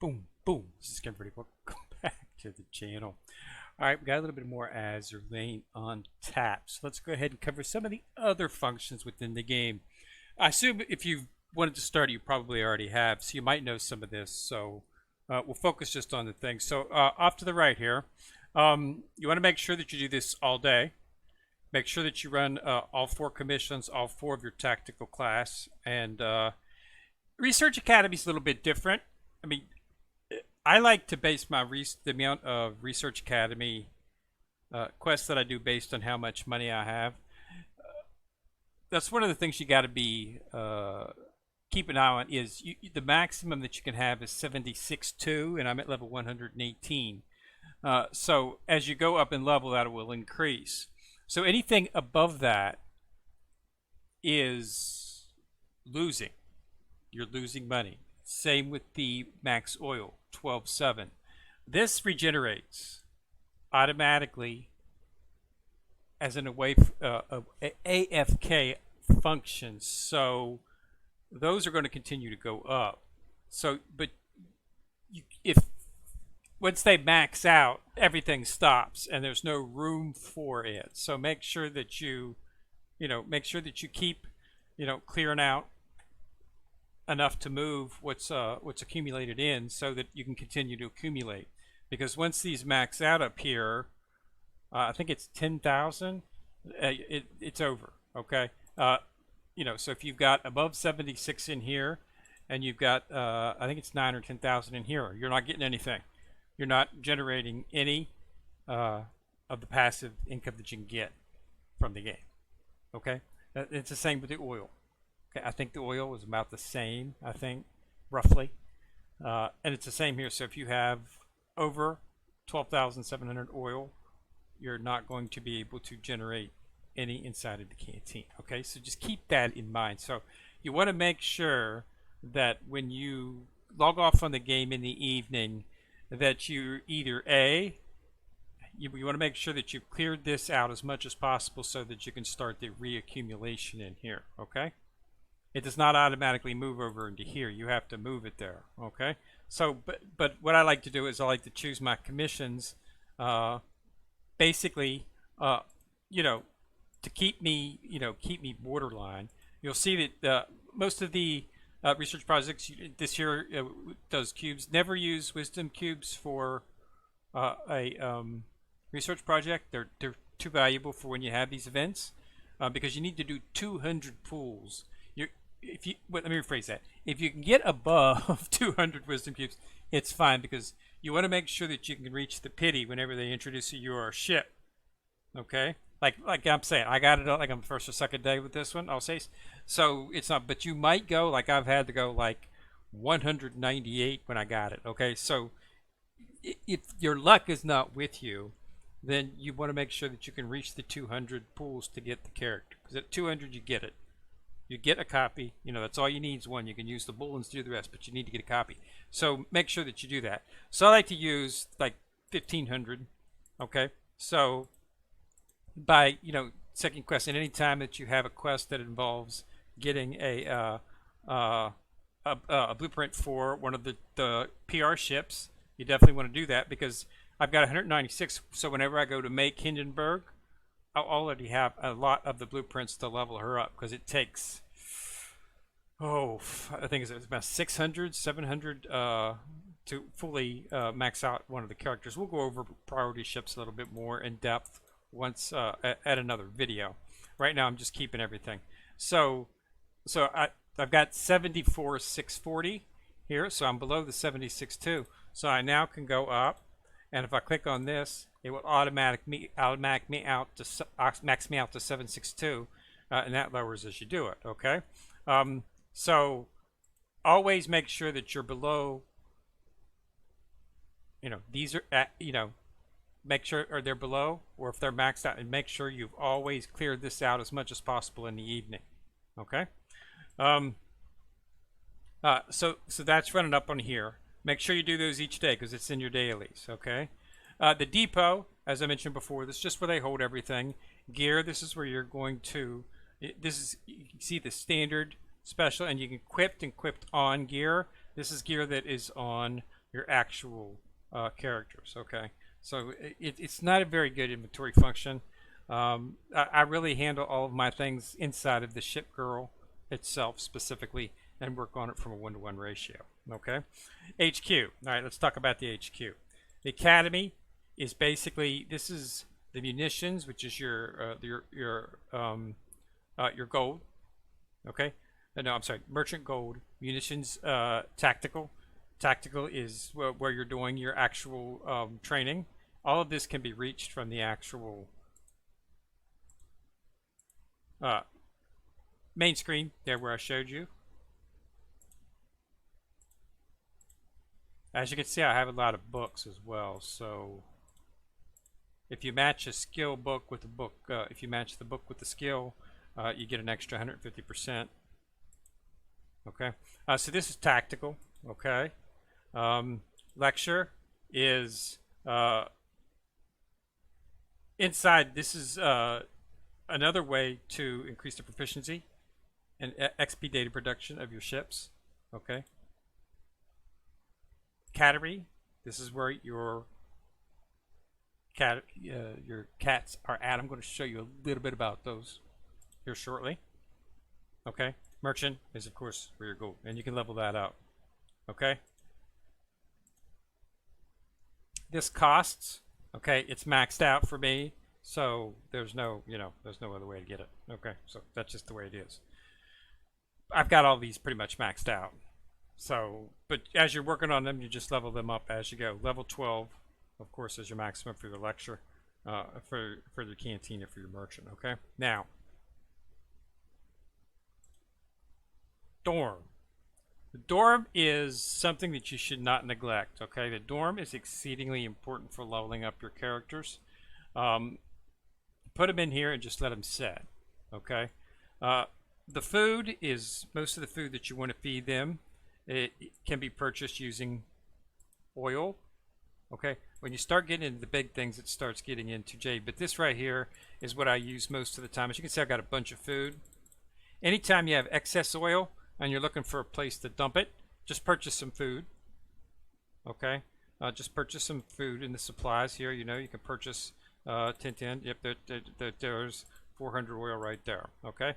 Boom, boom. This is Ken Pretty. Welcome back to the channel. All right, we got a little bit more Azur Lane on tap. So let's go ahead and cover some of the other functions within the game. I assume if you wanted to start, you probably already have, so you might know some of this. So we'll focus just on the things. So off to the right here, you want to make sure that you do this all day. Make sure that you run all 4 commissions, all 4 of your tactical class. And Research Academy is a little bit different. I mean, I like to base my the amount of Research Academy quests that I do based on how much money I have. That's one of the things you got to be keep an eye on. Is the maximum that you can have is 76.2, and I'm at level 118. So as you go up in level, that will increase. So anything above that is losing. You're losing money. Same with the max oil, 12.7. This regenerates automatically as an AFK function. So those are going to continue to go up. So, but if once they max out, everything stops and there's no room for it. So make sure that you keep, clearing out enough to move what's accumulated in, so that you can continue to accumulate. Because once these max out up here, I think it's 10,000. It's over. Okay. So if you've got above 76 in here, and you've got I think it's 9 or 10,000 in here, you're not getting anything. You're not generating any of the passive income that you can get from the game. Okay. It's the same with the oil. Okay, I think the oil was about the same, I think, roughly. And it's the same here. So if you have over 12,700 oil, you're not going to be able to generate any inside of the canteen. Okay, so just keep that in mind. So you want to make sure that when you log off on the game in the evening, that you either you want to make sure that you've cleared this out as much as possible so that you can start the reaccumulation in here. Okay. It does not automatically move over into here. You have to move it there. Okay. So, but what I like to do is I like to choose my commissions, basically, to keep me borderline. You'll see that most of the research projects this year does cubes. Never use wisdom cubes for a research project. They're too valuable for when you have these events, because you need to do 200 pools. Let me rephrase that. If you can get above 200 wisdom cubes, it's fine, because you want to make sure that you can reach the pity whenever they introduce your ship. Okay, like I'm saying, I got it like on the first or second day with this one. I'll say so. It's not, but you might go like I've had to go like 198 when I got it. Okay, so if your luck is not with you, then you want to make sure that you can reach the 200 pools to get the character, because at 200 you get it. You get a copy. That's all you need is one. You can use the bullets to do the rest, but you need to get a copy. So make sure that you do that. So I like to use like 1,500. Okay. So by second quest, and any time that you have a quest that involves getting a blueprint for one of the PR ships, you definitely want to do that, because I've got 196. So whenever I go to make Hindenburg, I'll already have a lot of the blueprints to level her up, because it takes, I think it's about 600, 700 to fully max out one of the characters. We'll go over priority ships a little bit more in depth once at another video. Right now I'm just keeping everything. So I've got 74,640 here, so I'm below the 76.2. So I now can go up, and if I click on this, it will max me out to 762, and that lowers as you do it. Okay, so always make sure that you're below. These are at, make sure they're below, or if they're maxed out, and make sure you've always cleared this out as much as possible in the evening. Okay, so that's running up on here. Make sure you do those each day, because it's in your dailies. Okay. The depot, as I mentioned before, this is just where they hold everything. Gear, this is where you're going to, you can see the standard, special, and you can equip and equipped on gear. This is gear that is on your actual characters. Okay, so it's not a very good inventory function. I really handle all of my things inside of the ship girl itself specifically and work on it from a 1-to-1 ratio. Okay, HQ. All right, let's talk about the HQ. The Academy is basically, this is the munitions, which is your gold. Okay, no, I'm sorry, merchant gold, munitions, tactical. Tactical is where you're doing your actual training. All of this can be reached from the actual main screen there where I showed you. As you can see, I have a lot of books as well. So if you match a skill book with a book, if you match the book with the skill, you get an extra 150%. Okay, so this is tactical. Okay, lecture is inside. This is another way to increase the proficiency and XP data production of your ships. Okay, category. This is where your cats are at. I'm going to show you a little bit about those here shortly. Okay, merchant is of course where your gold, and you can level that up. Okay, this costs. Okay, it's maxed out for me, so there's no, there's no other way to get it. Okay, so that's just the way it is. I've got all these pretty much maxed out. So, but as you're working on them, you just level them up as you go. Level 12, of course, is your maximum for your lecture, for your cantina, for your merchant. Okay, now dorm. The dorm is something that you should not neglect. Okay, the dorm is exceedingly important for leveling up your characters. Put them in here and just let them sit. Okay, the food is most of the food that you want to feed them. It can be purchased using oil. Okay, when you start getting into the big things, it starts getting into jade. But this right here is what I use most of the time. As you can see, I've got a bunch of food. Anytime you have excess oil and you're looking for a place to dump it, just purchase some food. Okay, just purchase some food in the supplies here. You can purchase 10. Yep, there's 400 oil right there. Okay,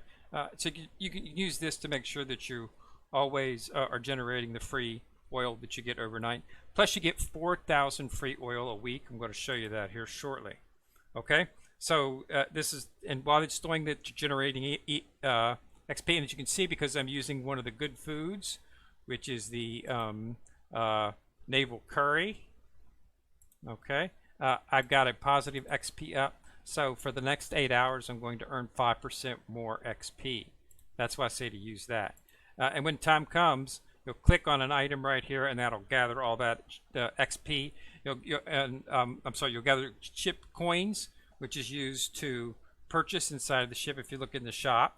so you can use this to make sure that you always are generating the free oil that you get overnight. Plus you get 4,000 free oil a week. I'm going to show you that here shortly. Okay, so this is, and while it's doing that, generating XP, and as you can see, because I'm using one of the good foods, which is the naval curry. Okay, I've got a positive XP up. So for the next 8 hours, I'm going to earn 5% more XP. That's why I say to use that. And when time comes, you'll click on an item right here, and that'll gather all that XP. You'll gather ship coins, which is used to purchase inside of the ship. If you look in the shop,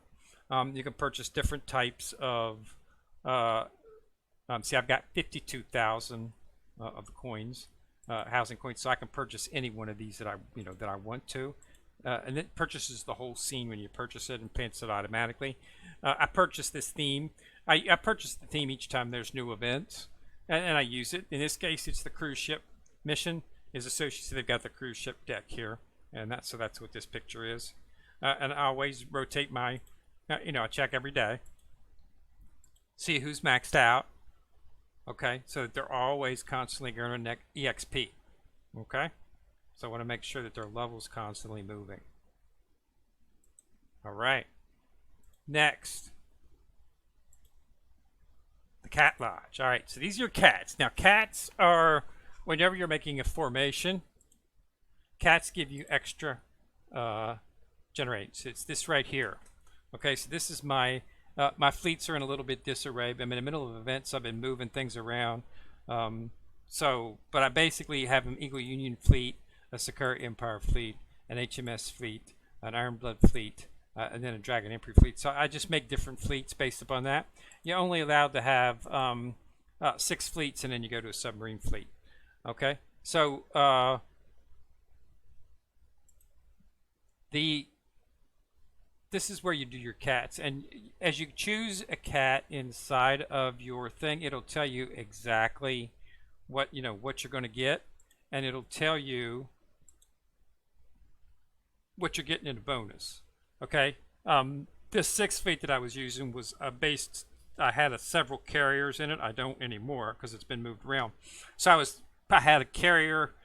you can purchase different types of. See, I've got 52,000 of the coins, housing coins, so I can purchase any one of these that I want to. And it purchases the whole scene when you purchase it and paints it automatically. I purchased this theme. I purchase the theme each time there's new events, and I use it. In this case, it's the cruise ship mission is associated. So they've got the cruise ship deck here, and that's what this picture is. And I always rotate my, I check every day, see who's maxed out. Okay, so that they're always constantly earning EXP. Okay, so I want to make sure that their level's constantly moving. All right, next. The cat lodge. All right, so these are your cats. Now, cats are, whenever you're making a formation, cats give you extra generates. It's this right here. Okay, so this is my fleets are in a little bit disarray. I'm in the middle of events. I've been moving things around. But I basically have an Eagle Union fleet, a Sakura Empire fleet, an HMS fleet, an Ironblood fleet, and then a Dragon Emperor fleet. So I just make different fleets based upon that. You're only allowed to have 6 fleets, and then you go to a submarine fleet. Okay, so this is where you do your cats, and as you choose a cat inside of your thing, it'll tell you exactly what what you're going to get, and it'll tell you what you're getting in a bonus. Okay. This 6th fleet that I was using was based. I had several carriers in it. I don't anymore because it's been moved around. So I had a carrier,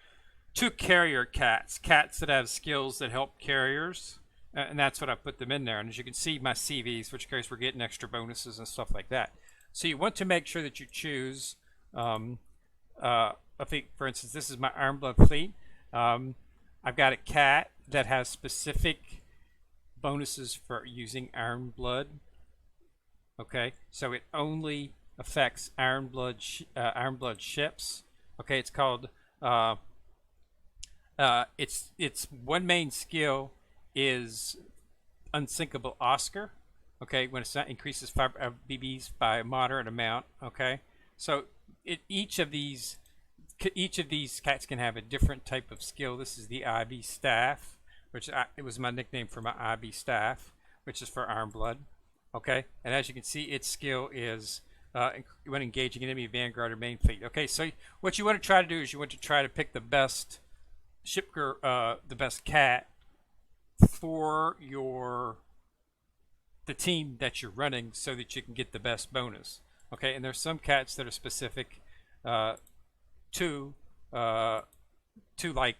2 carrier cats that have skills that help carriers, and that's what I put them in there. And as you can see, my CVs, which carriers were getting extra bonuses and stuff like that. So you want to make sure that you choose a fleet. For instance, this is my Ironblood fleet. I've got a cat that has specific bonuses for using Ironblood. Okay, so it only affects Ironblood ships. Okay, it's called its one main skill is Unsinkable Oscar. Okay, when it increases BBs by a moderate amount. Okay, so each of these cats can have a different type of skill. This is the IB staff, which it was my nickname for my IB staff, which is for Ironblood. Okay, and as you can see, its skill is when engaging enemy vanguard or main fleet. Okay, so what you want to try to do is you want to try to pick the best the best cat for the team that you're running, so that you can get the best bonus. Okay, and there's some cats that are specific to like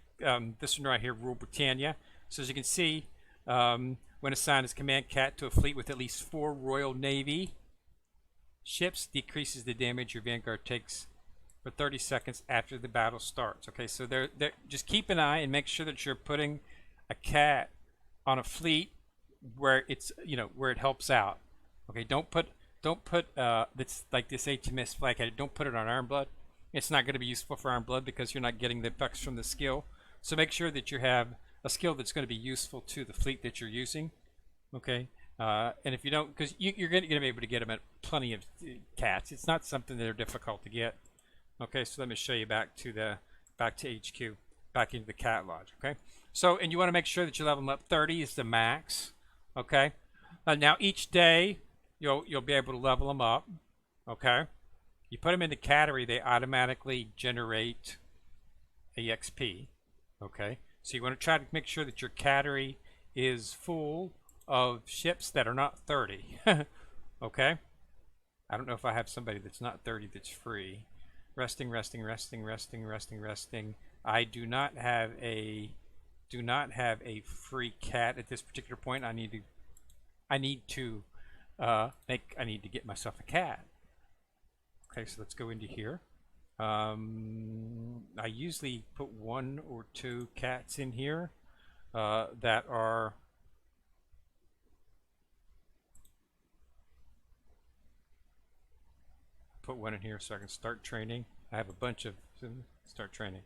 this one right here, Rule Britannia. So as you can see, when assigned as command cat to a fleet with at least 4 Royal Navy ships, decreases the damage your vanguard takes for 30 seconds after the battle starts. Okay, so they're just keep an eye and make sure that you're putting a cat on a fleet where it's where it helps out. Okay, don't put that's like this HMS flag cat. Don't put it on Ironblood. It's not going to be useful for Ironblood because you're not getting the effects from the skill. So make sure that you have a skill that's going to be useful to the fleet that you're using. Okay, and if you don't, because you're going to be able to get them at plenty of cats. It's not something that are difficult to get. Okay, so let me show you back to HQ, back into the cat lodge. Okay, so and you want to make sure that you level them up. 30 is the max. Okay, now each day you'll be able to level them up. Okay, you put them into category, they automatically generate EXP. Okay, so you want to try to make sure that your category is full of ships that are not 30. Okay, I don't know if I have somebody that's not 30 that's free. Resting. I do not have a free cat at this particular point. I need to get myself a cat. Okay, so let's go into here. I usually put 1 or 2 cats in here that are put 1 in here so I can start training. I have a bunch of start training.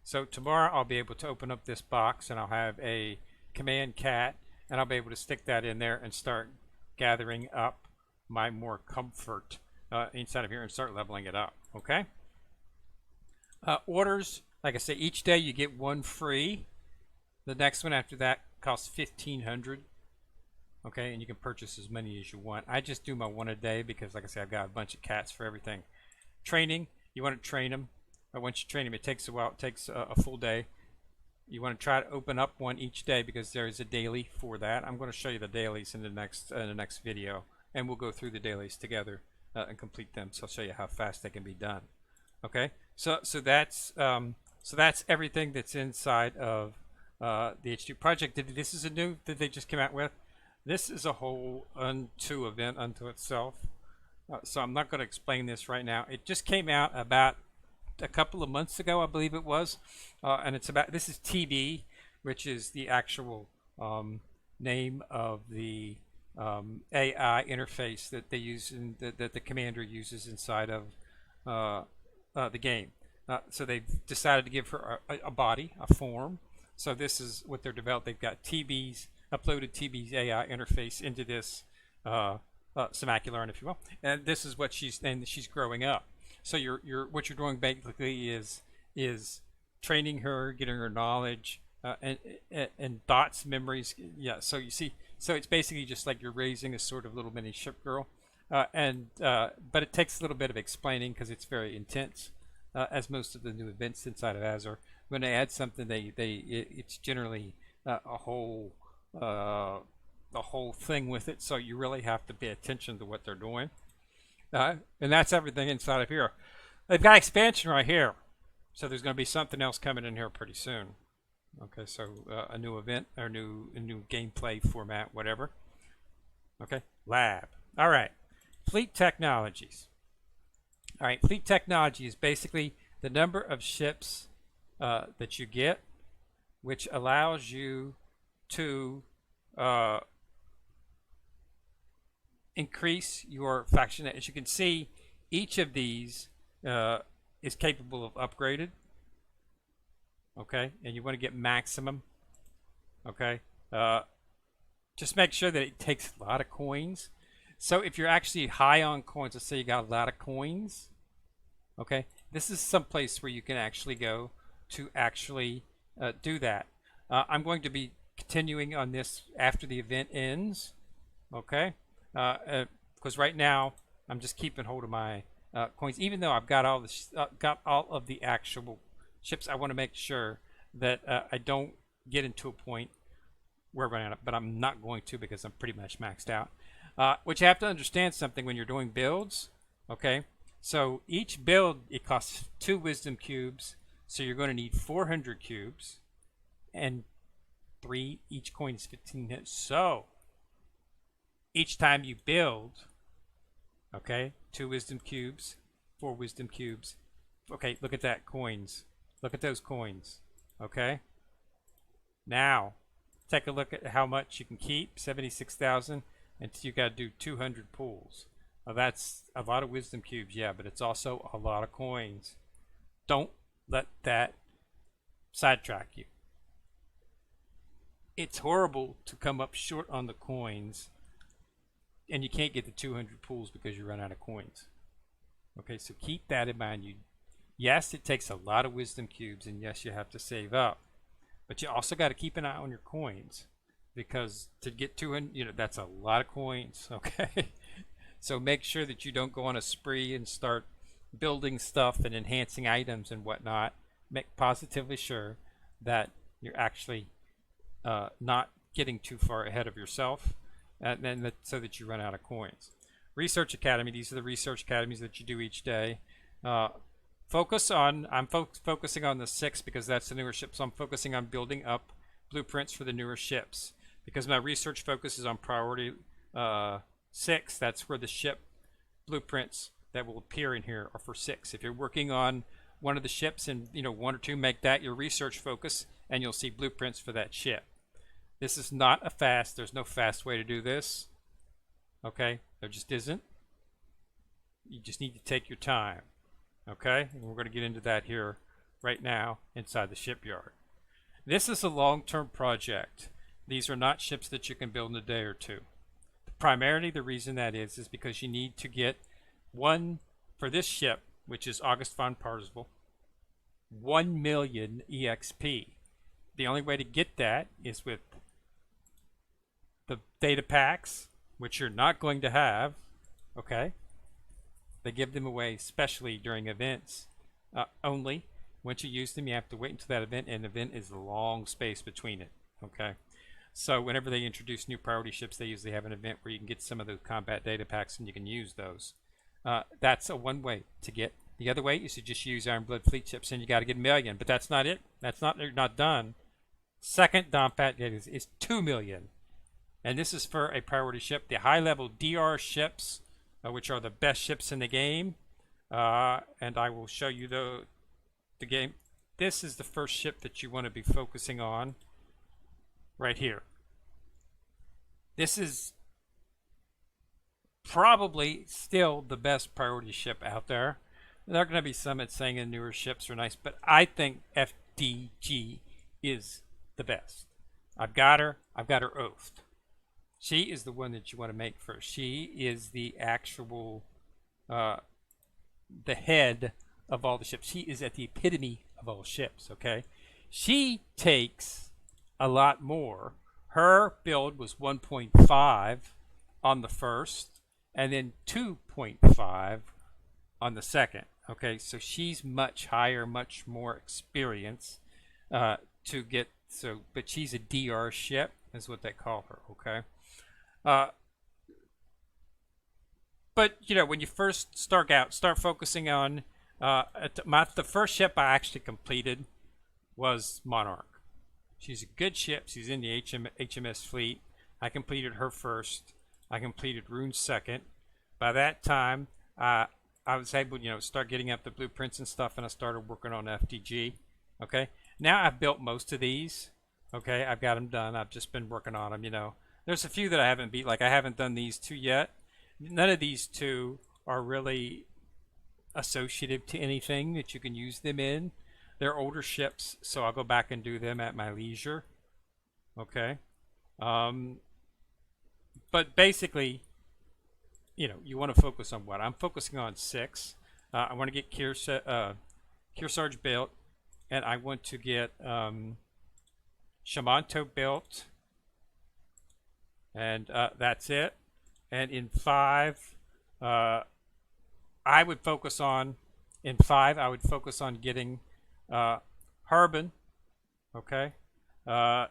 So tomorrow I'll be able to open up this box and I'll have a command cat and I'll be able to stick that in there and start gathering up my more comfort inside of here and start leveling it up. Okay. Orders, like I say, each day you get 1 free. The next one after that costs 1,500. Okay, and you can purchase as many as you want. I just do my 1 a day because, like I say, I've got a bunch of cats for everything. Training, you want to train them. But once you train them, it takes a while. It takes a full day. You want to try to open up 1 each day because there is a daily for that. I'm going to show you the dailies in the next video, and we'll go through the dailies together and complete them. So I'll show you how fast they can be done. Okay, so that's everything that's inside of the H2 project. This is a new that they just came out with. This is a whole event unto itself. So I'm not going to explain this right now. It just came out about a couple of months ago, I believe it was, and it's about, this is TB, which is the actual name of the AI interface that they use that the commander uses inside of the game. So they've decided to give her a body, a form. So this is what they're developed. They've got uploaded TB's AI interface into this Semacular, if you will, and this is what she's growing up. So what you're doing basically is training her, getting her knowledge and thoughts, memories. Yeah. So you see, so it's basically just like you're raising a sort of little mini ship girl, but it takes a little bit of explaining because it's very intense. as most of the new events inside of Azure. When they add something, it's generally a whole the whole thing with it. So you really have to pay attention to what they're doing. And that's everything inside of here. They've got expansion right here. So there's going to be something else coming in here pretty soon. Okay, so a new event or a new gameplay format, whatever. Okay, lab. All right, fleet technologies. All right, fleet technology is basically the number of ships that you get, which allows you to increase your faction. As you can see, each of these is capable of upgraded. Okay, and you want to get maximum. Okay, just make sure that it takes a lot of coins. So if you're actually high on coins, let's say you got a lot of coins. Okay, this is some place where you can actually go to actually do that. I'm going to be continuing on this after the event ends. Okay, because right now I'm just keeping hold of my coins, even though I've got all of the actual ships. I want to make sure that I don't get into a point where we're but I'm not going to, because I'm pretty much maxed out. Which you have to understand something when you're doing builds. Okay, so each build, it costs 2 wisdom cubes, so you're going to need 400 cubes, and 3, each coin is 15 hits. So each time you build, okay, 2 wisdom cubes, 4 wisdom cubes. Okay, look at that, coins. Look at those coins. Okay, now take a look at how much you can keep. 76,000, and you got to do 200 pulls. Now that's a lot of wisdom cubes, yeah, but it's also a lot of coins. Don't let that sidetrack you. It's horrible to come up short on the coins and you can't get the 200 pulls because you run out of coins. Okay, so keep that in mind. Yes, it takes a lot of wisdom cubes, and yes, you have to save up, but you also got to keep an eye on your coins, because to get 200, that's a lot of coins. Okay, so make sure that you don't go on a spree and start building stuff and enhancing items and whatnot. Make positively sure that you're actually not getting too far ahead of yourself, and then so that you run out of coins. Research Academy. These are the research academies that you do each day. I'm focusing on the 6 because that's the newer ship. So I'm focusing on building up blueprints for the newer ships, because my research focus is on priority 6. That's where the ship blueprints that will appear in here are for 6. If you're working on one of the ships and 1 or 2, make that your research focus, and you'll see blueprints for that ship. This is not there's no fast way to do this. Okay, there just isn't. You just need to take your time. Okay, and we're going to get into that here right now inside the shipyard. This is a long-term project. These are not ships that you can build in a day or 2. Primarily the reason that is because you need to get one for this ship, which is August von Parzival, 1 million EXP. The only way to get that is with the data packs, which you're not going to have. Okay, they give them away especially during events only. Once you use them, you have to wait until that event, and the event is a long space between it. Okay, so whenever they introduce new priority ships, they usually have an event where you can get some of those combat data packs and you can use those. That's one way to get. The other way is to just use Ironblood fleet ships, and you got to get 1 million, but that's not it. You're not done. Second Dompat is 2 million, and this is for a priority ship. The high level DR ships, which are the best ships in the game, and I will show you the game. This is the first ship that you want to be focusing on right here. This is probably still the best priority ship out there. There are going to be some that's saying the newer ships are nice, but I think FDG is the best. I've got her oathed. She is the one that you want to make first. She is the actual the head of all the ships. She is at the epitome of all ships. Okay, she takes a lot more. Her build was 1.5 on the first, and then 2.5 on the second. Okay, so she's much higher, much more experienced to get so, but she's a DR ship, is what they call her. Okay, uh, but when you first start focusing on the first ship I actually completed was Monarch. She's a good ship. She's in the HMS fleet. I completed her first. I completed Rune second. By that time, I was able, start getting up the blueprints and stuff, and I started working on FDG. Okay. Now I've built most of these. Okay, I've got them done. I've just been working on them. There's a few that I haven't beat. Like I haven't done these two yet. None of these two are really associative to anything that you can use them in. They're older ships, so I'll go back and do them at my leisure. Okay. Um, but basically, you want to focus on what? I'm focusing on 6. I want to get Kearsarge built, and I want to get Shamanto built, and that's it. And in 5, I would focus on getting Harbin, okay, and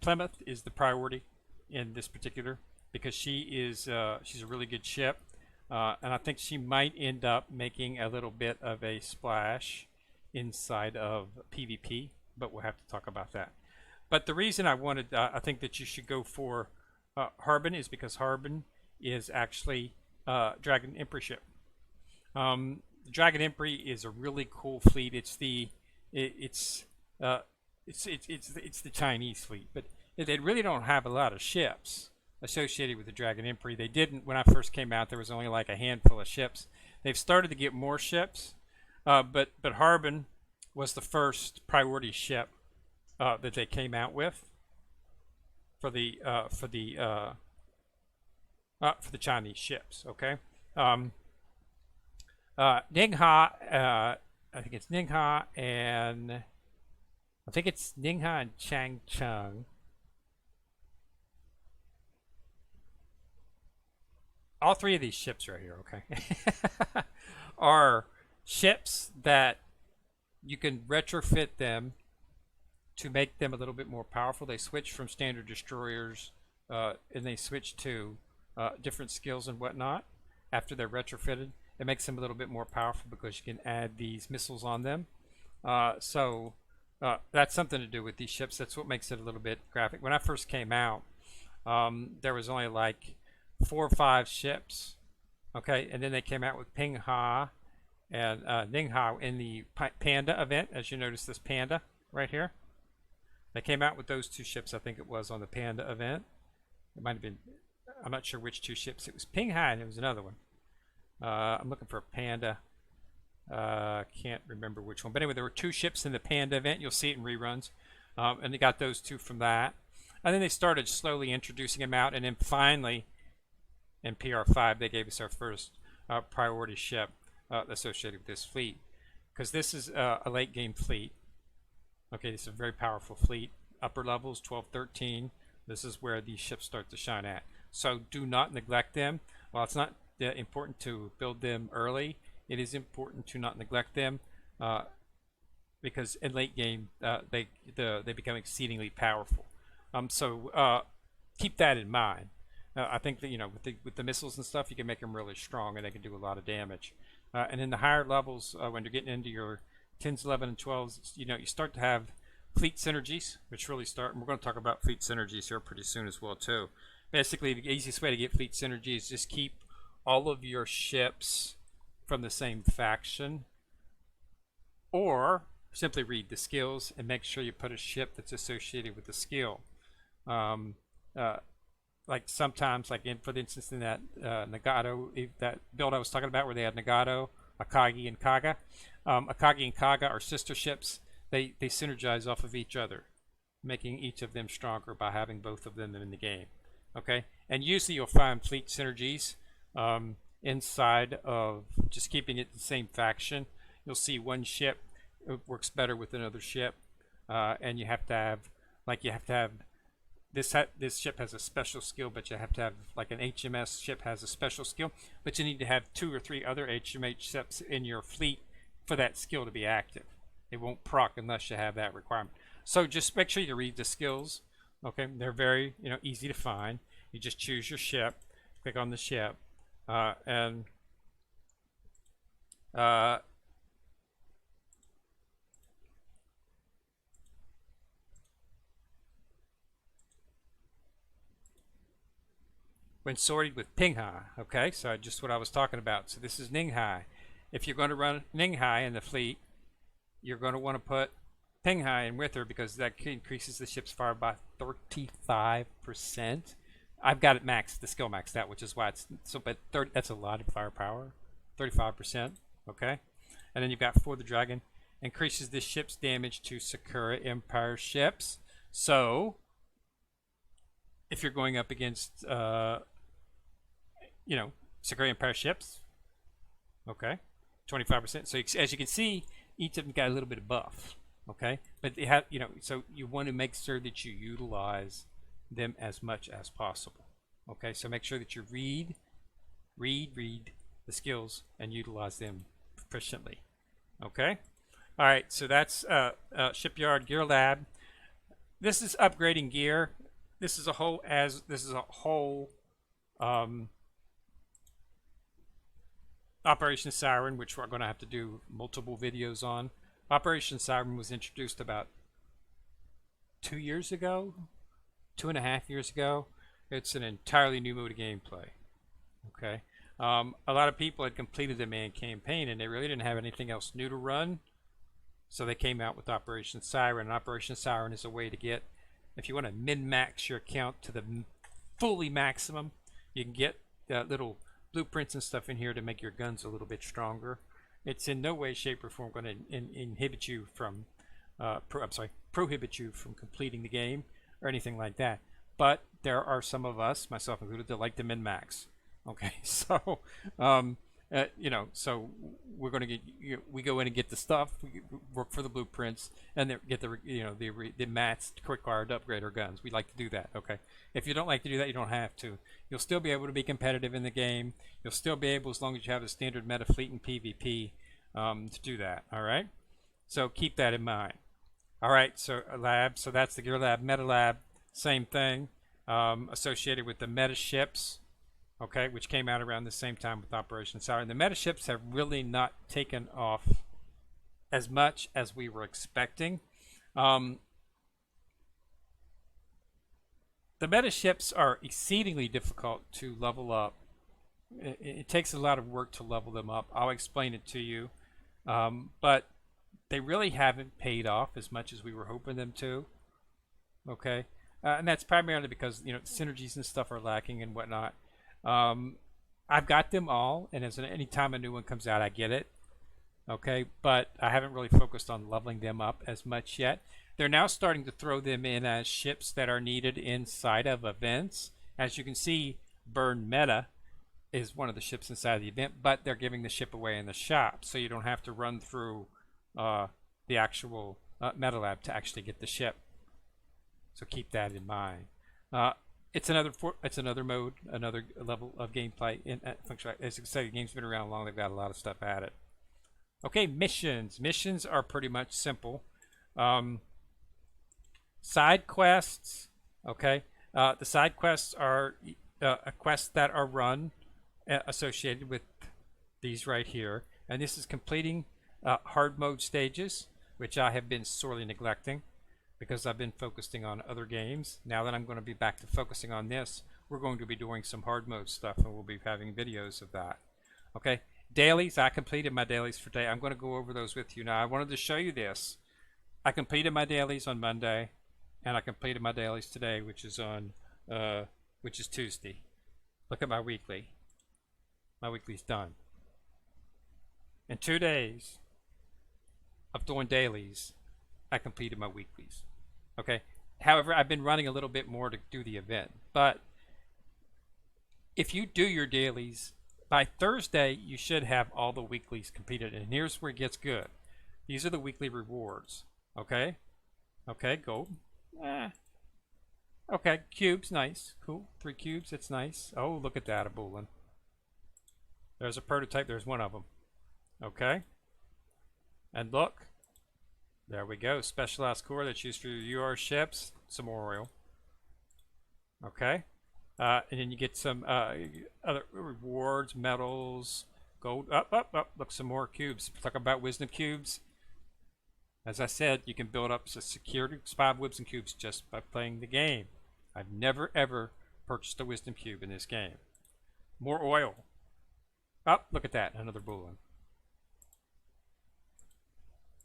Plymouth is the priority in this particular because she's a really good ship, and I think she might end up making a little bit of a splash inside of PvP, but we'll have to talk about that. But the reason I think that you should go for Harbin is because Harbin is actually Dragon Emperor ship. Dragon Emperor is a really cool fleet. It's the Chinese fleet, but they really don't have a lot of ships associated with the Dragon Emperor. They didn't when I first came out. There was only like a handful of ships. They've started to get more ships, but Harbin was the first priority ship that they came out with for the Chinese ships. Okay. Ningha, I think it's Ningha and Changcheng. All 3 of these ships right here, okay, are ships that you can retrofit them to make them a little bit more powerful. They switch from standard destroyers and they switch to different skills and whatnot after they're retrofitted. It makes them a little bit more powerful because you can add these missiles on them. So that's something to do with these ships. That's what makes it a little bit graphic. When I first came out, there was only like 4 or 5 ships. Okay, and then they came out with Pingha and Ningha in the Panda event. As you notice, this Panda right here. They came out with those 2 ships. I think it was on the Panda event. It might have been. I'm not sure which 2 ships. It was Pingha and it was another one. I'm looking for a Panda. Can't remember which one. But anyway, there were 2 ships in the Panda event. You'll see it in reruns. And they got those 2 from that. And then they started slowly introducing them out. And then finally, in PR5, they gave us our first priority ship associated with this fleet. Because this is a late game fleet. Okay, this is a very powerful fleet. Upper levels, 12, 13. This is where these ships start to shine at. So do not neglect them. While it's not important to build them early, it is important to not neglect them because in late game they become exceedingly powerful. So keep that in mind. I think that with the missiles and stuff, you can make them really strong and they can do a lot of damage. And in the higher levels, when you're getting into your 10s, 11, and 12s, you start to have fleet synergies, which really start. And we're going to talk about fleet synergies here pretty soon as well too. Basically, the easiest way to get fleet synergy is just keep all of your ships from the same faction, or simply read the skills and make sure you put a ship that's associated with the skill. Like sometimes, for instance, in that Nagato, that build I was talking about where they had Nagato, Akagi, and Kaga. Akagi and Kaga are sister ships. They synergize off of each other, making each of them stronger by having both of them in the game. Okay, and usually you'll find fleet synergies inside of just keeping it the same faction. You'll see one ship works better with another ship, and you have to have this ship has a special skill, but you have to have like an HMS ship has a special skill, but you need to have 2 or 3 other HMH ships in your fleet for that skill to be active. It won't proc unless you have that requirement. So just make sure you read the skills. Okay, they're very easy to find. You just choose your ship, click on the ship, and when sorted with Pinghai. Okay, so just what I was talking about. So this is Ninghai. If you're going to run Ninghai in the fleet, you're going to want to put Pinghai in with her because that increases the ship's fire by 35%. I've got it maxed, the skill maxed out, which is why it's so. But that's a lot of firepower, 35%. Okay, and then you've got For the Dragon, increases the ship's damage to Sakura Empire ships. So if you're going up against Sakura Empire ships, okay, 25%. So as you can see, each of them got a little bit of buff, okay, but they have so you want to make sure that you utilize them as much as possible. Okay, so make sure that you read the skills and utilize them proficiently. Okay, all right, so that's Shipyard Gear Lab. This is upgrading gear. This is a whole Operation Siren, which we're going to have to do multiple videos on. Operation Siren was introduced about 2 years ago, 2.5 years ago. It's an entirely new mode of gameplay. Okay, a lot of people had completed the main campaign and they really didn't have anything else new to run, so they came out with Operation Siren. And Operation Siren is a way to get, if you want to min-max your account to the fully maximum, you can get little blueprints and stuff in here to make your guns a little bit stronger. It's in no way, shape, or form going to inhibit you from, prohibit you from completing the game or anything like that. But there are some of us, myself included, that like to min-max. Okay, so so we're going to get we go in and get the stuff, we work for the blueprints, and then get the mats required to upgrade our guns. We like to do that. Okay, if you don't like to do that, you don't have to. You'll still be able to be competitive in the game. You'll still be able, as long as you have a standard meta fleet and PvP, to do that. All right, so keep that in mind. All right, so lab. So that's the Gear Lab. Meta Lab, same thing, associated with the meta ships. Okay, which came out around the same time with Operation Siren. The meta ships have really not taken off as much as we were expecting. The meta ships are exceedingly difficult to level up. It takes a lot of work to level them up. I'll explain it to you. But they really haven't paid off as much as we were hoping them to. Okay, and that's primarily because synergies and stuff are lacking and whatnot. I've got them all, and any time a new one comes out, I get it. Okay, but I haven't really focused on leveling them up as much yet. They're now starting to throw them in as ships that are needed inside of events. As you can see, Burn Meta is one of the ships inside the event, but they're giving the ship away in the shop, so you don't have to run through the actual Meta Lab to actually get the ship. So keep that in mind. It's another mode, another level of gameplay. As you can say, the game's been around long. They've got a lot of stuff at it. Okay, missions. Missions are pretty much simple. Side quests. Okay, the side quests are quests that are run associated with these right here, and this is completing hard mode stages, which I have been sorely neglecting, because I've been focusing on other games. Now that I'm going to be back to focusing on this, we're going to be doing some hard mode stuff, and we'll be having videos of that. Okay, dailies. I completed my dailies for today. I'm going to go over those with you now. I wanted to show you this. I completed my dailies on Monday, and I completed my dailies today, which is Tuesday. Look at my weekly. My weekly's done. In 2 days of doing dailies, I completed my weeklies. Okay. However, I've been running a little bit more to do the event. But if you do your dailies, by Thursday, you should have all the weeklies completed. And here's where it gets good. These are the weekly rewards. Okay. Okay, gold. Okay, cubes, nice. Cool. 3 cubes, it's nice. Oh, look at that, a boolean. There's a prototype, there's one of them. Okay. And look, there we go. Specialized core that's used for your UR ships. Some more oil. Okay. And then you get some other rewards, medals, gold. Up. Look, some more cubes. Talk about wisdom cubes. As I said, you can build up a security spy wisdom cubes just by playing the game. I've never ever purchased a wisdom cube in this game. More oil. Look at that. Another boolean.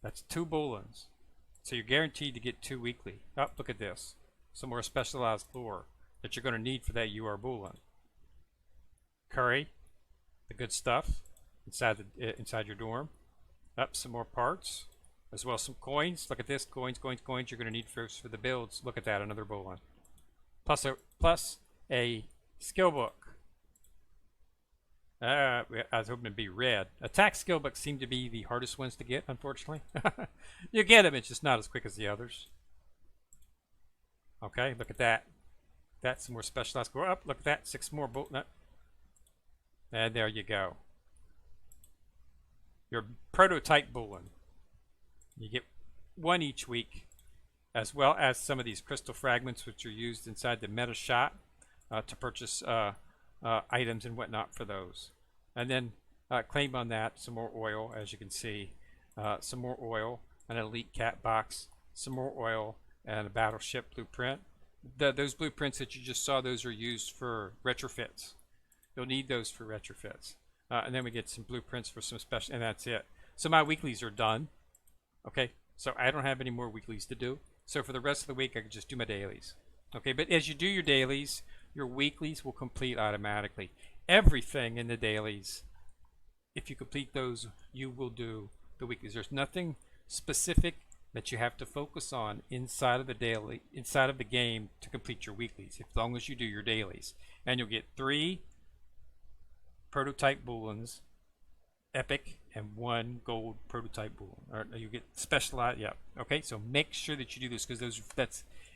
That's 2 booleans. So you're guaranteed to get 2 weekly. Look at this. Some more specialized lore that you're going to need for that UR boolean. Curry, the good stuff inside your dorm. Some more parts, as well as some coins. Look at this, coins. You're going to need for the builds. Look at that, another boolean. Plus a skill book. I was hoping it'd be red. Attack skill books seem to be the hardest ones to get, unfortunately. You get them, it's just not as quick as the others. Okay, look at that. That's some more specialized core. Look at that, 6 more bolt. And there you go. Your prototype boolean. You get 1 each week, as well as some of these crystal fragments, which are used inside the meta shot to purchase items and whatnot for those. And then claim on that some more oil, as you can see. Some more oil, an elite cat box, some more oil, and a battleship blueprint. Those blueprints that you just saw, those are used for retrofits. You'll need those for retrofits. And then we get some blueprints for some special, and that's it. So my weeklies are done. Okay, so I don't have any more weeklies to do. So for the rest of the week, I can just do my dailies. Okay, but as you do your dailies, your weeklies will complete automatically. Everything in the dailies, if you complete those, you will do the weeklies. There's nothing specific that you have to focus on inside of the game to complete your weeklies, as long as you do your dailies. And you'll get 3 prototype booleans, epic, and 1 gold prototype boolean. Or you get specialized. Yeah. Okay. So make sure that you do this, because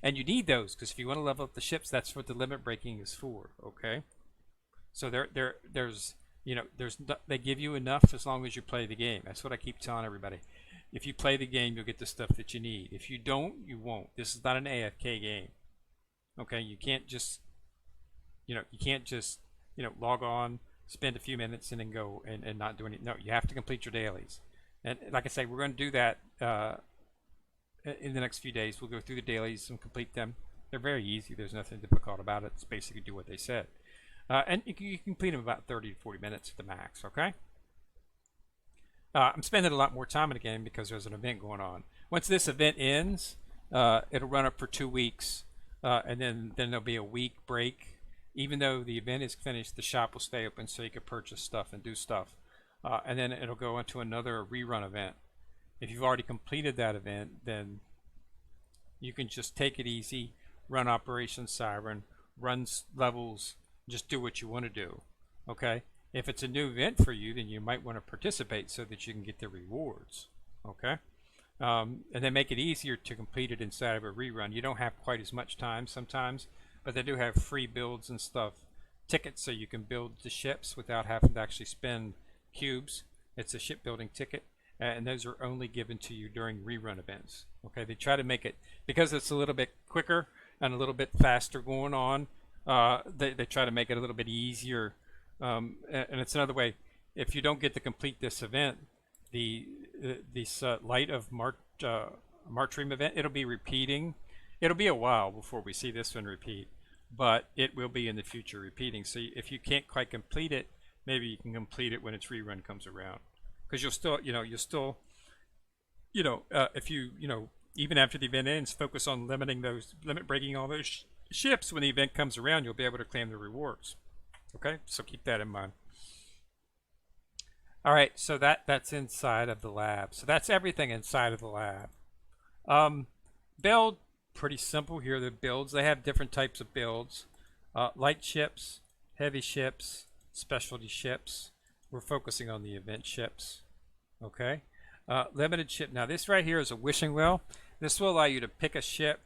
and you need those, because if you want to level up the ships, that's what the limit breaking is for. Okay. So they give you enough as long as you play the game. That's what I keep telling everybody. If you play the game, you'll get the stuff that you need. If you don't, you won't. This is not an AFK game. Okay, you can't just log on, spend a few minutes, and then go and not do anything. No, you have to complete your dailies. And like I say, we're going to do that in the next few days. We'll go through the dailies and complete them. They're very easy. There's nothing difficult about it. It's basically do what they said. And you can complete them about 30 to 40 minutes at the max, okay? I'm spending a lot more time in the game because there's an event going on. Once this event ends, it'll run up for 2 weeks, and then there'll be a week break. Even though the event is finished, the shop will stay open so you can purchase stuff and do stuff. And then it'll go into another rerun event. If you've already completed that event, then you can just take it easy, run Operation Siren, run levels, just do what you want to do. Okay? If it's a new event for you, then you might want to participate so that you can get the rewards. Okay? And then make it easier to complete it inside of a rerun. You don't have quite as much time sometimes, but they do have free builds and stuff, tickets, so you can build the ships without having to actually spend cubes. It's a shipbuilding ticket, and those are only given to you during rerun events. Okay, they try to make it, because it's a little bit quicker and a little bit faster going on, they try to make it a little bit easier. And it's another way, if you don't get to complete this event, this Light of Martrim event, it'll be repeating. It'll be a while before we see this one repeat, but it will be in the future repeating. So if you can't quite complete it, maybe you can complete it when its rerun comes around, because you'll still, if you, even after the event ends, focus on limit breaking all those ships. When the event comes around, you'll be able to claim the rewards. Okay, so keep that in mind. All right, so that's inside of the lab. So that's everything inside of the lab. Build, pretty simple here. The builds, they have different types of builds. Light ships, heavy ships, specialty ships. We're focusing on the event ships. Okay. Limited ship. Now this right here is a wishing well. This will allow you to pick a ship,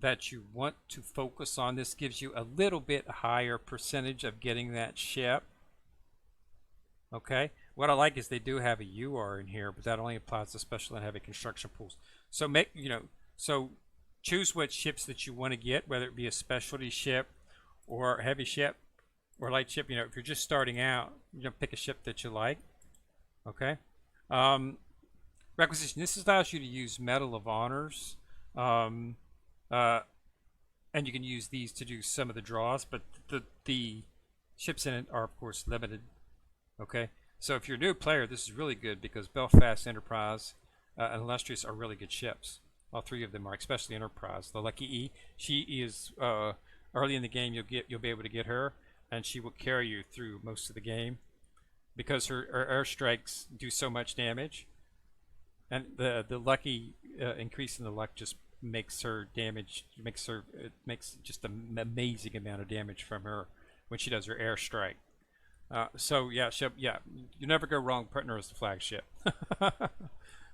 that you want to focus on. This gives you a little bit higher percentage of getting that ship. Okay, what I like is they do have a UR in here, but that only applies to special and heavy construction pools. So so choose what ships that you want to get, whether it be a specialty ship or a heavy ship or light ship. If you're just starting out, pick a ship that you like. Okay. Requisition. This allows you to use Medal of Honors, and you can use these to do some of the draws, but the ships in it are of course limited. Okay, so if you're a new player, this is really good because Belfast, Enterprise, and Illustrious are really good ships. All three of them are, especially Enterprise. The Lucky E, she is early in the game. You'll be able to get her, and she will carry you through most of the game because her airstrikes do so much damage, and the Lucky increase in the luck just makes her damage. It makes just an amazing amount of damage from her when she does her airstrike. So yeah, ship, yeah, you never go wrong putting her as the flagship.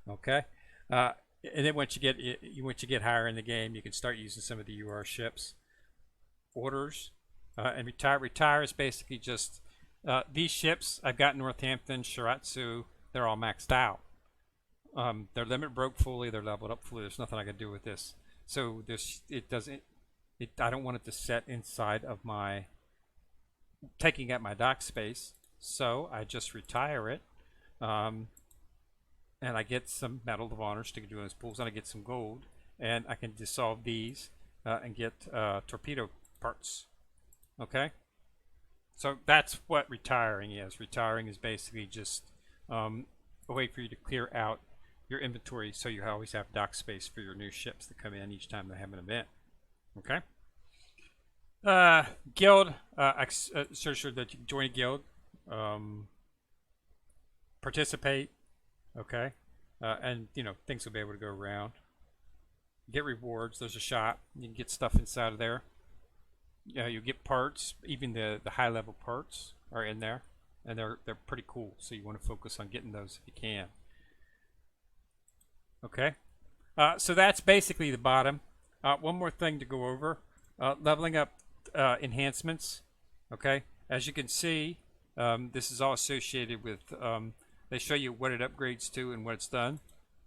Okay, and then once you get higher in the game, you can start using some of the UR ships. Orders and retire. Retire is basically just these ships. I've got Northampton, Shiratsu. They're all maxed out. Their limit broke fully. They're leveled up fully. There's nothing I can do with this. So I don't want it to set inside of my taking up my dock space, so I just retire it, and I get some Medal of Honors to do in those pools, and I get some gold, and I can dissolve these and get torpedo parts. Okay, so that's what retiring is. Retiring is basically just a way for you to clear out your inventory, so you always have dock space for your new ships that come in each time they have an event. Okay. Guild, sure that you join a guild, participate, okay, and things will be able to go around. Get rewards. There's a shop. You can get stuff inside of there. You get parts. Even the high level parts are in there, and they're pretty cool. So you want to focus on getting those if you can. Okay, so that's basically the bottom. One more thing to go over: leveling up. Enhancements. Okay, as you can see, this is all associated with they show you what it upgrades to and what it's done.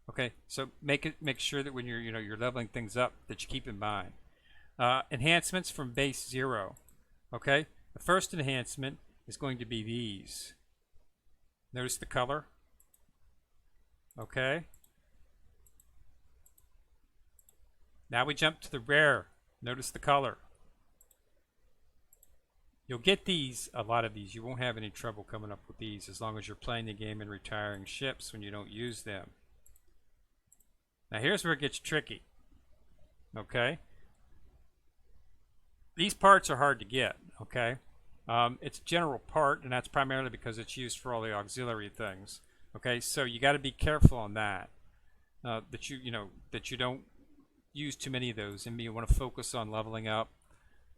Okay, so make sure that when you're leveling things up that you keep in mind enhancements from base 0. Okay, the first enhancement is going to be these. Notice the color. Okay, now we jump to the rare. Notice the color. You'll get these, a lot of these. You won't have any trouble coming up with these as long as you're playing the game and retiring ships when you don't use them. Now here's where it gets tricky. Okay? These parts are hard to get. Okay? It's a general part, and that's primarily because it's used for all the auxiliary things. Okay? So you got to be careful on that. That you don't use too many of those, and you want to focus on leveling up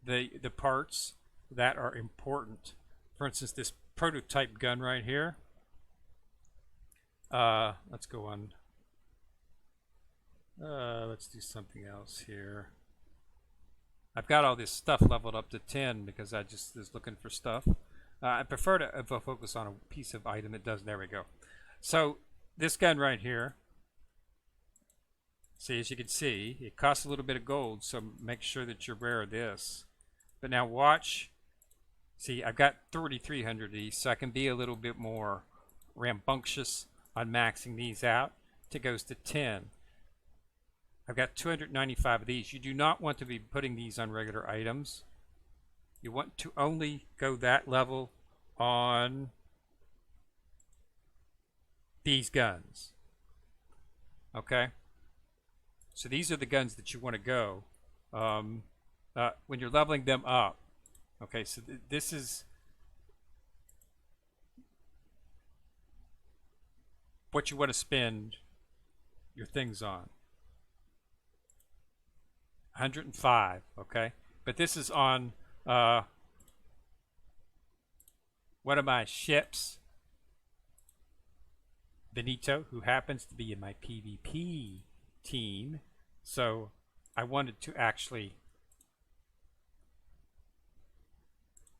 the parts that are important. For instance, this prototype gun right here. Let's go on. Let's do something else here. I've got all this stuff leveled up to 10 because I just was looking for stuff. I prefer to focus on a piece of item that does. There we go. So this gun right here. See, as you can see, it costs a little bit of gold, so make sure that you're aware of this. But now watch. See, I've got 3,300 of these, so I can be a little bit more rambunctious on maxing these out. It goes to 10. I've got 295 of these. You do not want to be putting these on regular items. You want to only go that level on these guns. Okay? So these are the guns that you want to go when you're leveling them up. Okay, so this is what you want to spend your things on. 105, okay? But this is on one of my ships, Benito, who happens to be in my PvP team. So I wanted to actually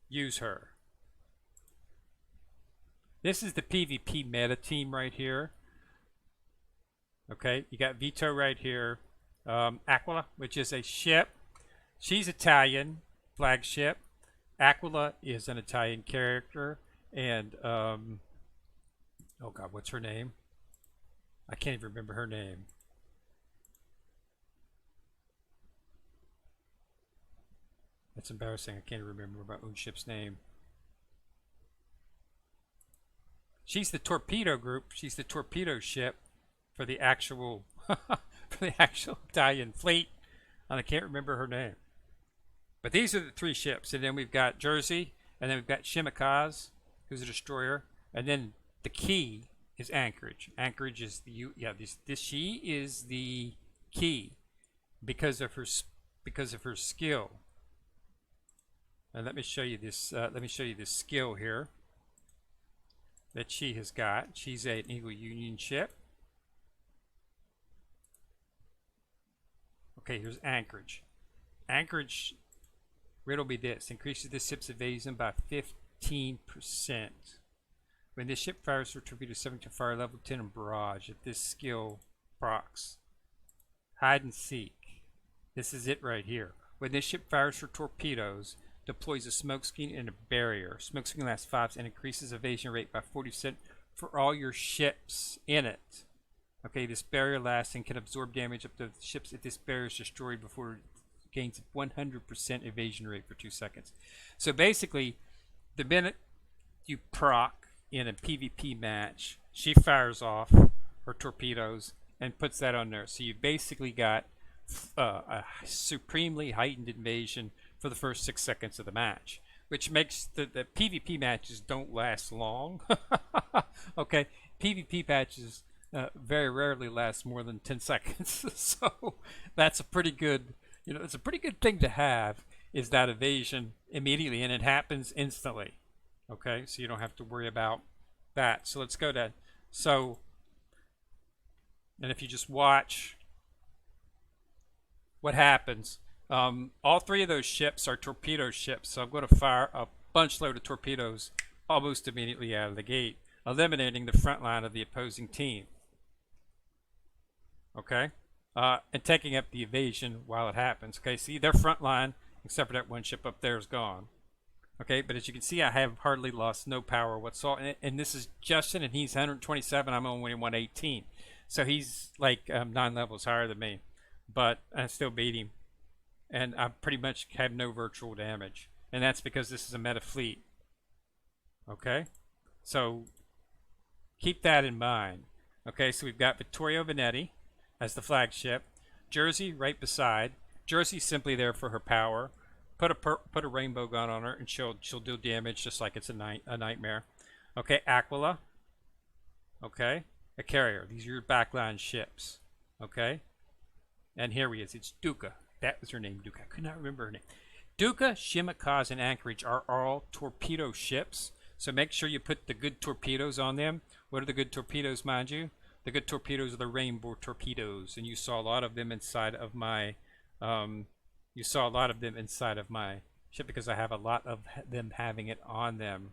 use her. This is the PvP meta team right here. Okay, you got Vito right here. Aquila, which is a ship. She's Italian, flagship. Aquila is an Italian character. And, oh God, what's her name? I can't even remember her name. That's embarrassing. I can't remember my own ship's name. She's the torpedo group. She's the torpedo ship for the actual for the actual Italian fleet, and I can't remember her name. But these are the three ships, and then we've got Jersey, and then we've got Shimikaz, who's a destroyer, and then the key is Anchorage. Anchorage is the she is the key because of her skill. And let me show you this. Let me show you this skill here that she has got. She's an Eagle Union ship. Okay, here's Anchorage. Anchorage, riddle me this, increases the ship's evasion by 15%. When this ship fires for torpedo 7 to fire level 10 and barrage, if this skill procs. Hide and seek. This is it right here. When this ship fires for torpedoes, deploys a smoke screen and a barrier. Smoke screen lasts 5 and increases evasion rate by 40% for all your ships in it. Okay, this barrier lasts and can absorb damage up to the ships if this barrier is destroyed before it gains 100% evasion rate for 2 seconds. So basically, the minute you proc in a PvP match, she fires off her torpedoes and puts that on there. So you basically got a supremely heightened invasion for the first 6 seconds of the match, which makes the PvP matches don't last long. Okay, PvP matches very rarely last more than 10 seconds. So that's a pretty good, it's a pretty good thing to have, is that evasion immediately, and it happens instantly. Okay, so you don't have to worry about that. So let's go to, and if you just watch what happens, all three of those ships are torpedo ships, so I'm going to fire a bunch load of torpedoes almost immediately out of the gate, eliminating the front line of the opposing team. Okay, and taking up the evasion while it happens. Okay, see, their front line, except for that one ship up there, is gone. Okay, but as you can see, I have hardly lost no power whatsoever. And this is Justin, and he's 127. I'm only 118, so he's like 9 levels higher than me, but I still beat him. And I pretty much have no virtual damage, and that's because this is a meta fleet. Okay, so keep that in mind. Okay, so we've got Vittorio Venetti as the flagship, Jersey right beside. Jersey's simply there for her power. Put a rainbow gun on her, and she'll do damage just like it's a nightmare. Okay, Aquila. Okay, a carrier. These are your backline ships. Okay, and here he is. It's Duca. That was her name, Duca. I could not remember her name. Duca, Shimikaz, and Anchorage are all torpedo ships, so make sure you put the good torpedoes on them. What are the good torpedoes, mind you? The good torpedoes are the rainbow torpedoes, and you saw a lot of them inside of my ship because I have a lot of them having it on them.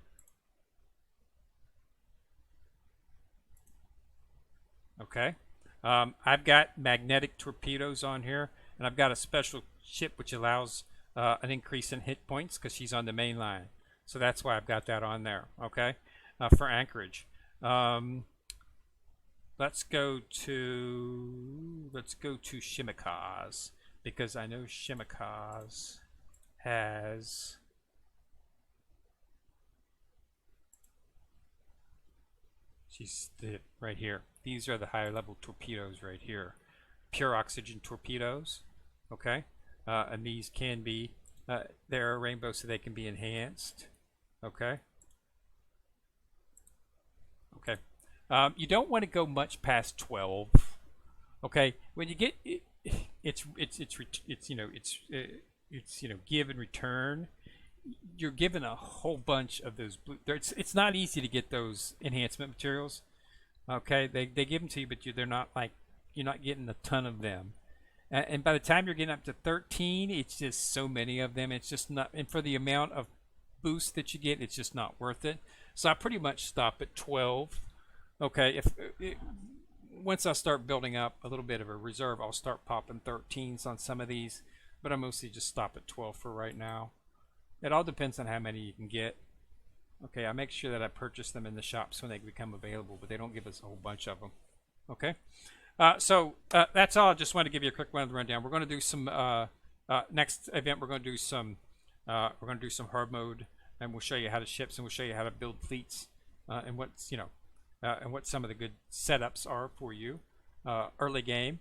Okay, I've got magnetic torpedoes on here, and I've got a special ship which allows an increase in hit points because she's on the main line. So that's why I've got that on there. Okay, for Anchorage. Let's go to Shimikaz, because I know Shimikaz has right here. These are the higher level torpedoes right here, pure oxygen torpedoes. Okay, and these can be they're a rainbow, so they can be enhanced. Okay. Okay. You don't want to go much past 12. Okay, when you get it's give and return. You're given a whole bunch of those blue. It's not easy to get those enhancement materials. Okay, they give them to you, but they're not like, you're not getting a ton of them. And by the time you're getting up to 13, it's just so many of them. It's just not, and for the amount of boost that you get, it's just not worth it. So I pretty much stop at 12. Okay, if once I start building up a little bit of a reserve, I'll start popping 13s on some of these, but I mostly just stop at 12 for right now. It all depends on how many you can get. Okay, I make sure that I purchase them in the shops when they become available, but they don't give us a whole bunch of them. Okay, so that's all. I just wanted to give you a quick rundown. We're going to do some next event. We're going to do some hard mode, and we'll show you how to ships, and we'll show you how to build fleets, and what's and what some of the good setups are for you early game.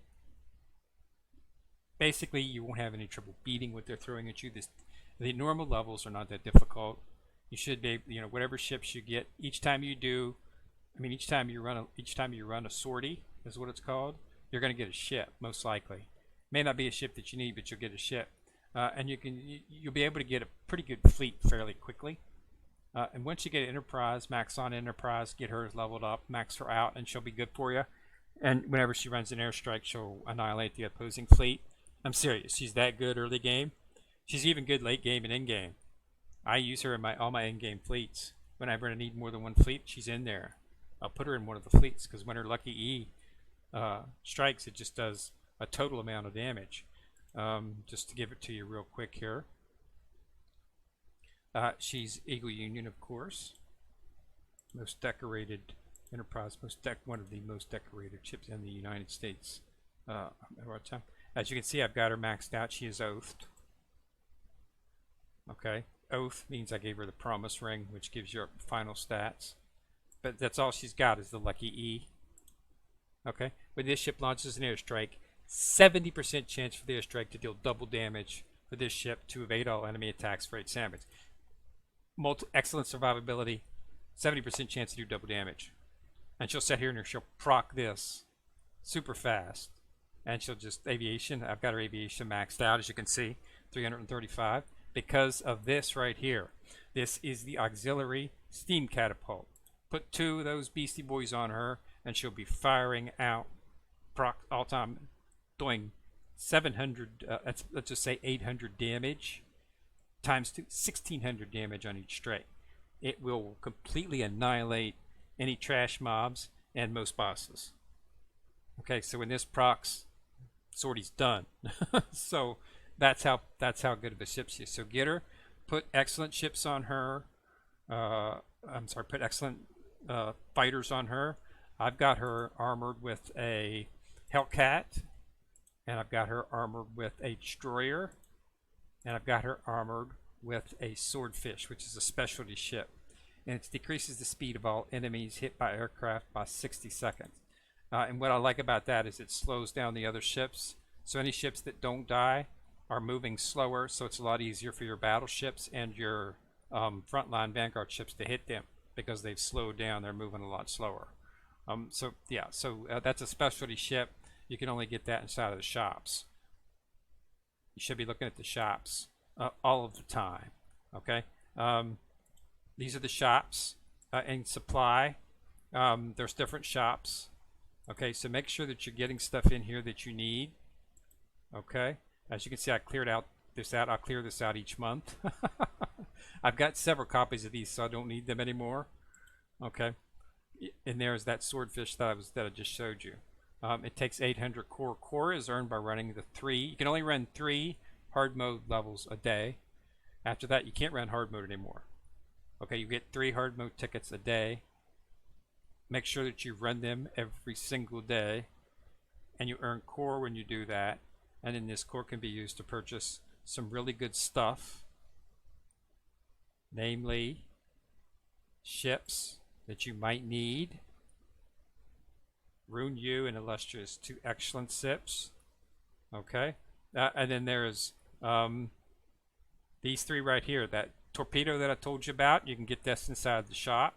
Basically, you won't have any trouble beating what they're throwing at you. The normal levels are not that difficult. You should be, whatever ships you get each time you do. I mean, each time you run a sortie is what it's called. You're going to get a ship, most likely. May not be a ship that you need, but you'll get a ship, and you'll be able to get a pretty good fleet fairly quickly. And once you get Enterprise, max on Enterprise, get her leveled up, max her out, and she'll be good for you. And whenever she runs an airstrike, she'll annihilate the opposing fleet. I'm serious. She's that good early game. She's even good late game and end game. I use her in all my end game fleets. Whenever I need more than one fleet, she's in there. I'll put her in one of the fleets because when her Lucky E strikes, it just does a total amount of damage. Just to give it to you real quick here. She's Eagle Union, of course. Most decorated Enterprise, one of the most decorated ships in the United States. As you can see, I've got her maxed out. She is oathed. Okay, oath means I gave her the promise ring, which gives you final stats. But that's all she's got is the Lucky E. Okay, when this ship launches an airstrike, 70% chance for the airstrike to deal double damage for this ship to evade all enemy attacks for 8 damage. Excellent survivability, 70% chance to do double damage. And she'll sit here and she'll proc this super fast. And she'll just aviation. I've got her aviation maxed out, as you can see, 335. Because of this right here. This is the auxiliary steam catapult. Put 2 of those beastie boys on her, and she'll be firing out proc all time, doing 700. Let's just say 800 damage times 2, 1600 damage on each strike. It will completely annihilate any trash mobs and most bosses. Okay, so when this procs, sortie's done. So that's how good of a ship she is. So get her, put excellent ships on her. Put excellent fighters on her. I've got her armored with a Hellcat, and I've got her armored with a destroyer, and I've got her armored with a swordfish, which is a specialty ship, and it decreases the speed of all enemies hit by aircraft by 60 seconds. And what I like about that is it slows down the other ships. So any ships that don't die are moving slower, so it's a lot easier for your battleships and your frontline Vanguard ships to hit them because they've slowed down. They're moving a lot slower. So that's a specialty ship. You can only get that inside of the shops. You should be looking at the shops all of the time. Okay. These are the shops in supply. There's different shops. Okay, so make sure that you're getting stuff in here that you need. Okay. As you can see, I cleared this out. I'll clear this out each month. I've got several copies of these, so I don't need them anymore. Okay, and there's that swordfish that I just showed you. It takes 800 core. Core is earned by running the 3. You can only run 3 hard mode levels a day. After that, you can't run hard mode anymore. Okay, you get 3 hard mode tickets a day. Make sure that you run them every single day, and you earn core when you do that. And then this core can be used to purchase some really good stuff, namely ships that you might need. Rune U and Illustrious, 2 excellent ships. Okay, and then there's these 3 right here. That torpedo that I told you about, you can get this inside the shop.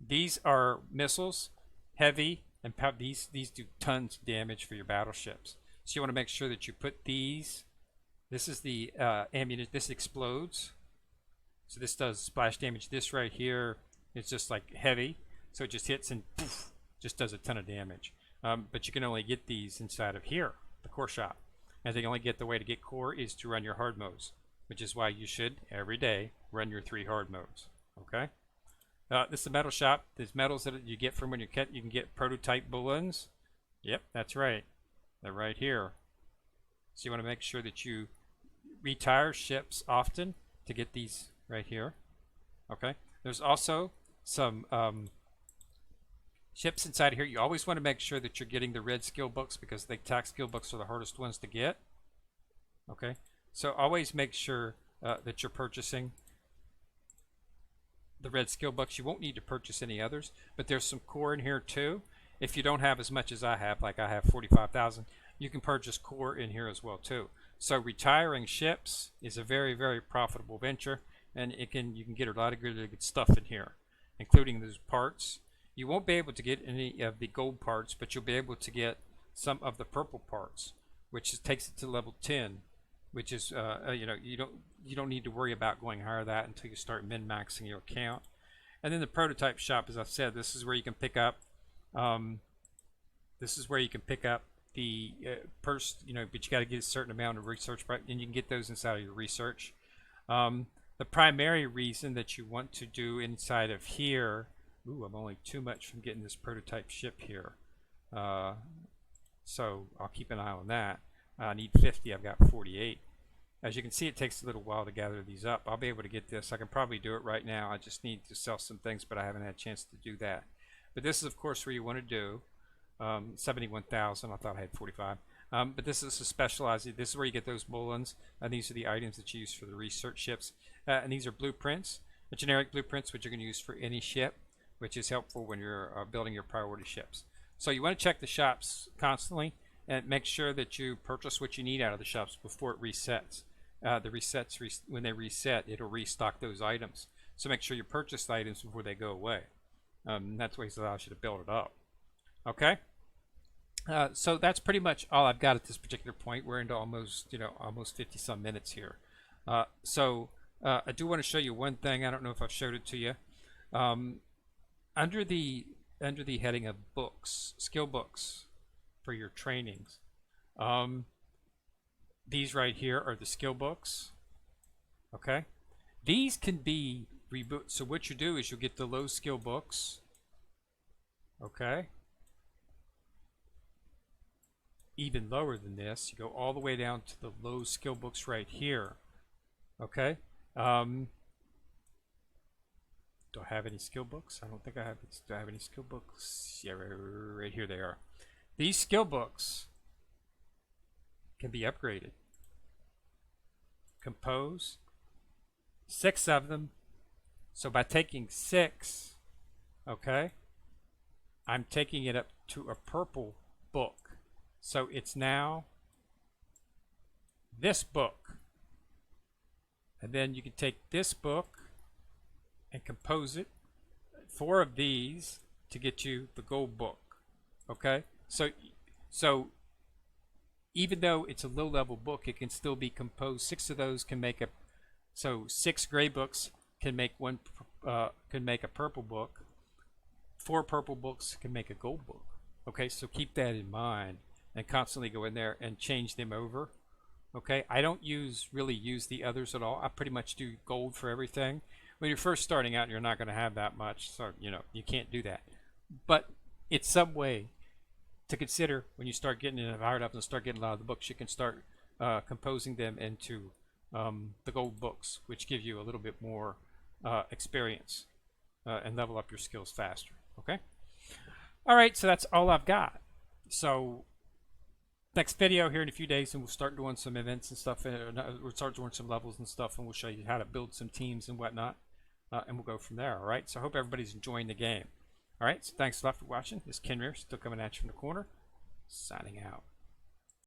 These are missiles, heavy, and these do tons of damage for your battleships. So you want to make sure that you put these. This is the ammunition. This explodes, so this does splash damage. This right here is just like heavy, so it just hits and poof, just does a ton of damage. But you can only get these inside of here, the core shop. and the only way to get core is to run your hard modes, which is why you should every day run your 3 hard modes. Okay. This is a metal shop. There's metals that you get from when you can get prototype balloons. Yep, that's right. They're right here. So you want to make sure that you retire ships often to get these right here. Okay. There's also some ships inside here. You always want to make sure that you're getting the red skill books because the tax skill books are the hardest ones to get. Okay. So always make sure that you're purchasing the red skill books. You won't need to purchase any others, but there's some core in here too. If you don't have as much as I have, like I have 45,000, you can purchase core in here as well too. So retiring ships is a very, very profitable venture, and you can get a lot of good stuff in here, including those parts. You won't be able to get any of the gold parts, but you'll be able to get some of the purple parts, which takes it to level 10, which is you know, you don't need to worry about going higher than that until you start min-maxing your account. And then the prototype shop, as I've said, this is where you can pick up the you know, but you got to get a certain amount of research, and you can get those inside of your research. The primary reason that you want to do inside of here, ooh, I'm only too much from getting this prototype ship here, so I'll keep an eye on that. I need 50, I've got 48. As you can see, it takes a little while to gather these up. I'll be able to get this. I can probably do it right now. I just need to sell some things, but I haven't had a chance to do that. But this is, of course, where you want to do 71,000. I thought I had 45. But this is a specialized. This is where you get those bullets, and these are the items that you use for the research ships. And these are blueprints, the generic blueprints, which you're going to use for any ship, which is helpful when you're building your priority ships. So you want to check the shops constantly and make sure that you purchase what you need out of the shops before it resets. The resets, when they reset, it'll restock those items. So make sure you purchase the items before they go away. That's what allows you to build it up. Okay. So that's pretty much all I've got at this particular point. We're into almost 50 some minutes here. So I do want to show you one thing. I don't know if I've showed it to you. Under the heading of books, skill books for your trainings. These right here are the skill books. Okay. These can be rebooted. So what you do is you'll get the low skill books. Okay. Even lower than this, you go all the way down to the low skill books right here. Okay. Do I have any skill books? I don't think I have. Do I have any skill books? Yeah, right here they are. These skill books can be upgraded. Compose 6 of them. So by taking 6, okay, I'm taking it up to a purple book. So it's now this book. And then you can take this book and compose it. 4 of these to get you the gold book. Okay? So even though it's a low level book, it can still be composed. 6 of those can make so 6 gray books can make a purple book. 4 purple books can make a gold book. Okay, so keep that in mind and constantly go in there and change them over. Okay, I don't really use the others at all. I pretty much do gold for everything. When you're first starting out, you're not going to have that much, so you can't do that. But it's some way to consider when you start getting it fired up and start getting a lot of the books. You can start composing them into the gold books, which give you a little bit more experience and level up your skills faster. Okay. All right, so that's all I've got. So next video here in a few days, and we'll start doing some events and stuff. We'll start doing some levels and stuff, and we'll show you how to build some teams and whatnot, and we'll go from there. All right. So I hope everybody's enjoying the game. All right. So thanks a lot for watching. This is Ken Rear, still coming at you from the corner, signing out.